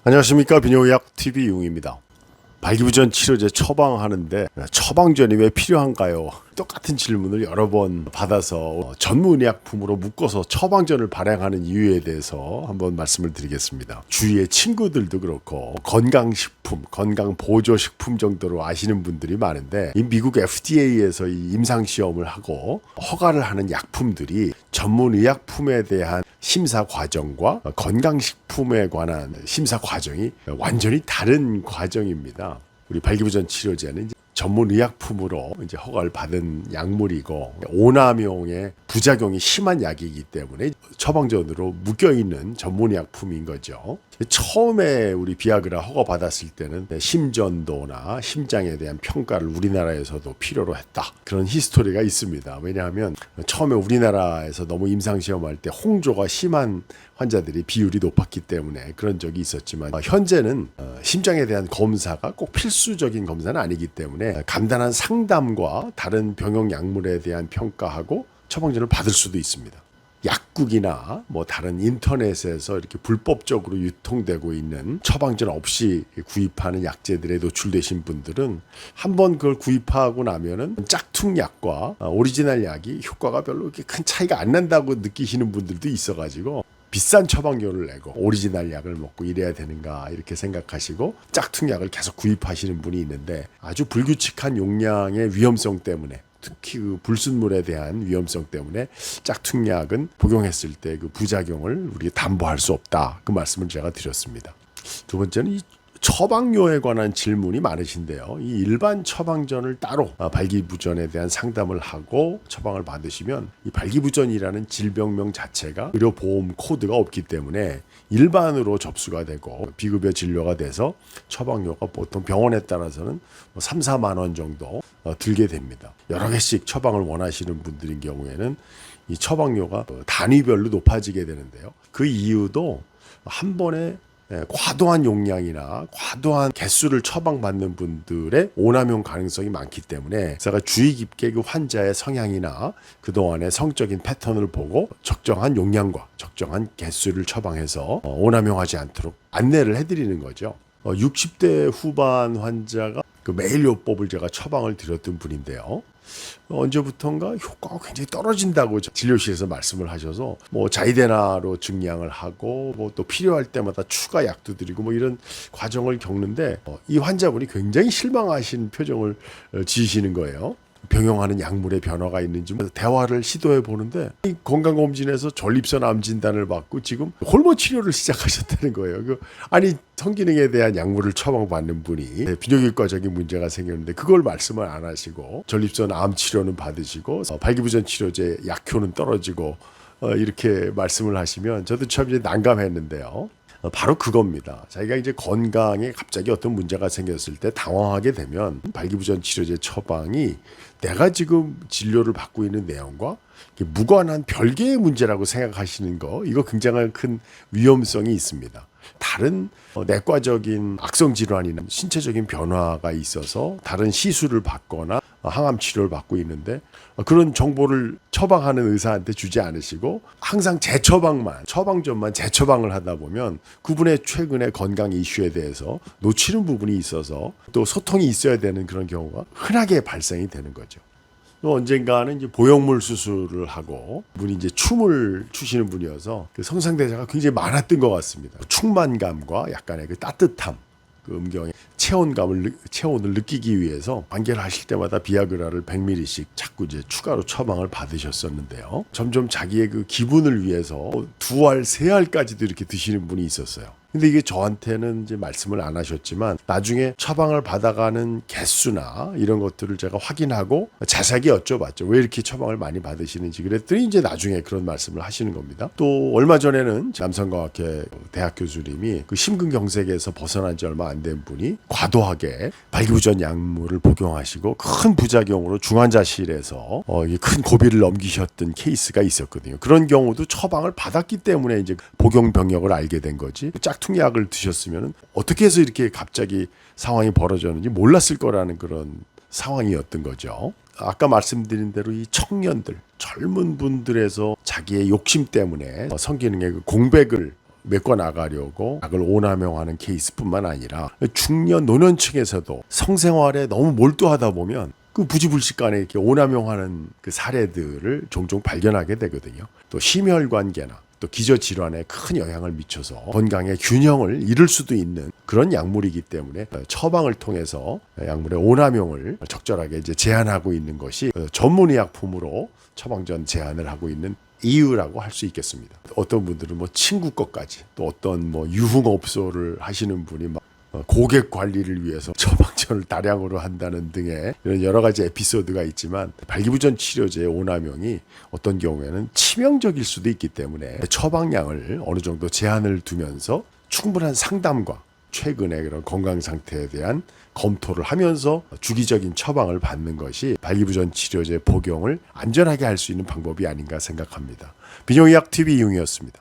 안녕하십니까. 비뇨의학TV 융입니다. 발기부전 치료제 처방하는데 처방전이 왜 필요한가요? 똑같은 질문을 여러 번 받아서 전문의약품으로 묶어서 처방전을 발행하는 이유에 대해서 한번 말씀을 드리겠습니다. 주위의 친구들도 그렇고 건강식품, 건강보조식품 정도로 아시는 분들이 많은데 이 미국 FDA에서 이 임상시험을 하고 허가를 하는 약품들이 전문의약품에 대한 심사 과정과 건강식품에 관한 심사 과정이 완전히 다른 과정입니다. 우리 발기부전 치료제는 이제 전문의약품으로 이제 허가를 받은 약물이고 오남용의 부작용이 심한 약이기 때문에 처방전으로 묶여있는 전문의약품인 거죠. 처음에 우리 비아그라 허가 받았을 때는 심전도나 심장에 대한 평가를 우리나라에서도 필요로 했다. 그런 히스토리가 있습니다. 왜냐하면 처음에 우리나라에서 너무 임상시험할 때 홍조가 심한 환자들이 비율이 높았기 때문에 그런 적이 있었지만 현재는 심장에 대한 검사가 꼭 필수적인 검사는 아니기 때문에 간단한 상담과 다른 병용 약물에 대한 평가하고 처방전을 받을 수도 있습니다. 약국이나 뭐 다른 인터넷에서 이렇게 불법적으로 유통되고 있는 처방전 없이 구입하는 약제들에 노출되신 분들은 한번 그걸 구입하고 나면은 짝퉁약과 오리지널 약이 효과가 별로 이렇게 큰 차이가 안 난다고 느끼시는 분들도 있어가지고 비싼 처방료를 내고 오리지널 약을 먹고 이래야 되는가 이렇게 생각하시고 짝퉁약을 계속 구입하시는 분이 있는데 아주 불규칙한 용량의 위험성 때문에 특히 그 불순물에 대한 위험성 때문에 짝퉁약은 복용했을 때 그 부작용을 우리가 담보할 수 없다. 그 말씀을 제가 드렸습니다. 두 번째는 이 처방료에 관한 질문이 많으신데요. 이 일반 처방전을 따로 발기부전에 대한 상담을 하고 처방을 받으시면 이 발기부전이라는 질병명 자체가 의료보험 코드가 없기 때문에 일반으로 접수가 되고 비급여 진료가 돼서 처방료가 보통 병원에 따라서는 3, 4만 원 정도 들게 됩니다. 여러 개씩 처방을 원하시는 분들인 경우에는 이 처방료가 단위별로 높아지게 되는데요. 그 이유도 한 번에 과도한 용량이나 과도한 개수를 처방받는 분들의 오남용 가능성이 많기 때문에 제가 주의 깊게 그 환자의 성향이나 그동안의 성적인 패턴을 보고 적정한 용량과 적정한 개수를 처방해서 오남용하지 않도록 안내를 해드리는 거죠. 60대 후반 환자가 그 매일요법을 제가 처방을 드렸던 분인데요. 언제부턴가 효과가 굉장히 떨어진다고 진료실에서 말씀을 하셔서 뭐 자이데나로 증량을 하고 뭐 또 필요할 때마다 추가 약도 드리고 뭐 이런 과정을 겪는데 이 환자분이 굉장히 실망하신 표정을 지으시는 거예요. 병용하는 약물의 변화가 있는지 대화를 시도해 보는데 건강검진에서 전립선 암 진단을 받고 지금 호르몬 치료를 시작하셨다는 거예요. 아니 성기능에 대한 약물을 처방받는 분이 비뇨기과적인 문제가 생겼는데 그걸 말씀을 안 하시고 전립선 암 치료는 받으시고 발기부전 치료제 약효는 떨어지고 이렇게 말씀을 하시면 저도 참 이제 난감했는데요. 바로 그겁니다. 자기가 이제 건강에 갑자기 어떤 문제가 생겼을 때 당황하게 되면 발기부전 치료제 처방이 내가 지금 진료를 받고 있는 내용과 무관한 별개의 문제라고 생각하시는 거 이거 굉장히 큰 위험성이 있습니다. 다른 내과적인 악성 질환이나 신체적인 변화가 있어서 다른 시술을 받거나 항암 치료를 받고 있는데 그런 정보를 처방하는 의사한테 주지 않으시고 항상 처방전만 재처방을 하다 보면 그분의 최근의 건강 이슈에 대해서 놓치는 부분이 있어서 또 소통이 있어야 되는 그런 경우가 흔하게 발생이 되는 거죠. 또 언젠가는 이제 보형물 수술을 하고 분이 이제 춤을 추시는 분이어서 그 성상대사가 굉장히 많았던 것 같습니다. 충만감과 약간의 그 따뜻함, 그 음경의 체온을 느끼기 위해서 관계를 하실 때마다 비아그라를 100ml씩 자꾸 이제 추가로 처방을 받으셨었는데요. 점점 자기의 그 기분을 위해서 2알, 3알까지도 이렇게 드시는 분이 있었어요. 근데 이게 저한테는 이제 말씀을 안 하셨지만 나중에 처방을 받아가는 개수나 이런 것들을 제가 확인하고 자세하게 여쭤봤죠. 왜 이렇게 처방을 많이 받으시는지. 그랬더니 이제 나중에 그런 말씀을 하시는 겁니다. 또 얼마 전에는 남성과학회 대학 교수님이 그 심근경색에서 벗어난 지 얼마 안 된 분이 과도하게 발기부전 약물을 복용하시고 큰 부작용으로 중환자실에서 큰 고비를 넘기셨던 케이스가 있었거든요. 그런 경우도 처방을 받았기 때문에 이제 복용 병력을 알게 된 거지. 짝퉁약을 드셨으면 어떻게 해서 이렇게 갑자기 상황이 벌어졌는지 몰랐을 거라는 그런 상황이었던 거죠. 아까 말씀드린 대로 이 청년들, 젊은 분들에서 자기의 욕심 때문에 성기능의 그 공백을 메꿔 나가려고 약을 오남용하는 케이스뿐만 아니라 중년 노년층에서도 성생활에 너무 몰두하다 보면 그 부지불식간에 이렇게 오남용하는 그 사례들을 종종 발견하게 되거든요. 또 심혈관계나 또 기저질환에 큰 영향을 미쳐서 건강의 균형을 잃을 수도 있는 그런 약물이기 때문에 처방을 통해서 약물의 오남용을 적절하게 이제 제한하고 있는 것이 전문의약품으로 처방전 제한을 하고 있는 이유라고 할 수 있겠습니다. 어떤 분들은 뭐 친구 것까지 또 어떤 뭐 유흥업소를 하시는 분이 막 고객 관리를 위해서 처방전을 다량으로 한다는 등의 이런 여러 가지 에피소드가 있지만 발기부전 치료제의 오남용이 어떤 경우에는 치명적일 수도 있기 때문에 처방량을 어느 정도 제한을 두면서 충분한 상담과 최근의 그런 건강 상태에 대한 검토를 하면서 주기적인 처방을 받는 것이 발기부전 치료제 복용을 안전하게 할 수 있는 방법이 아닌가 생각합니다. 비뇨의학 TV 이용이었습니다.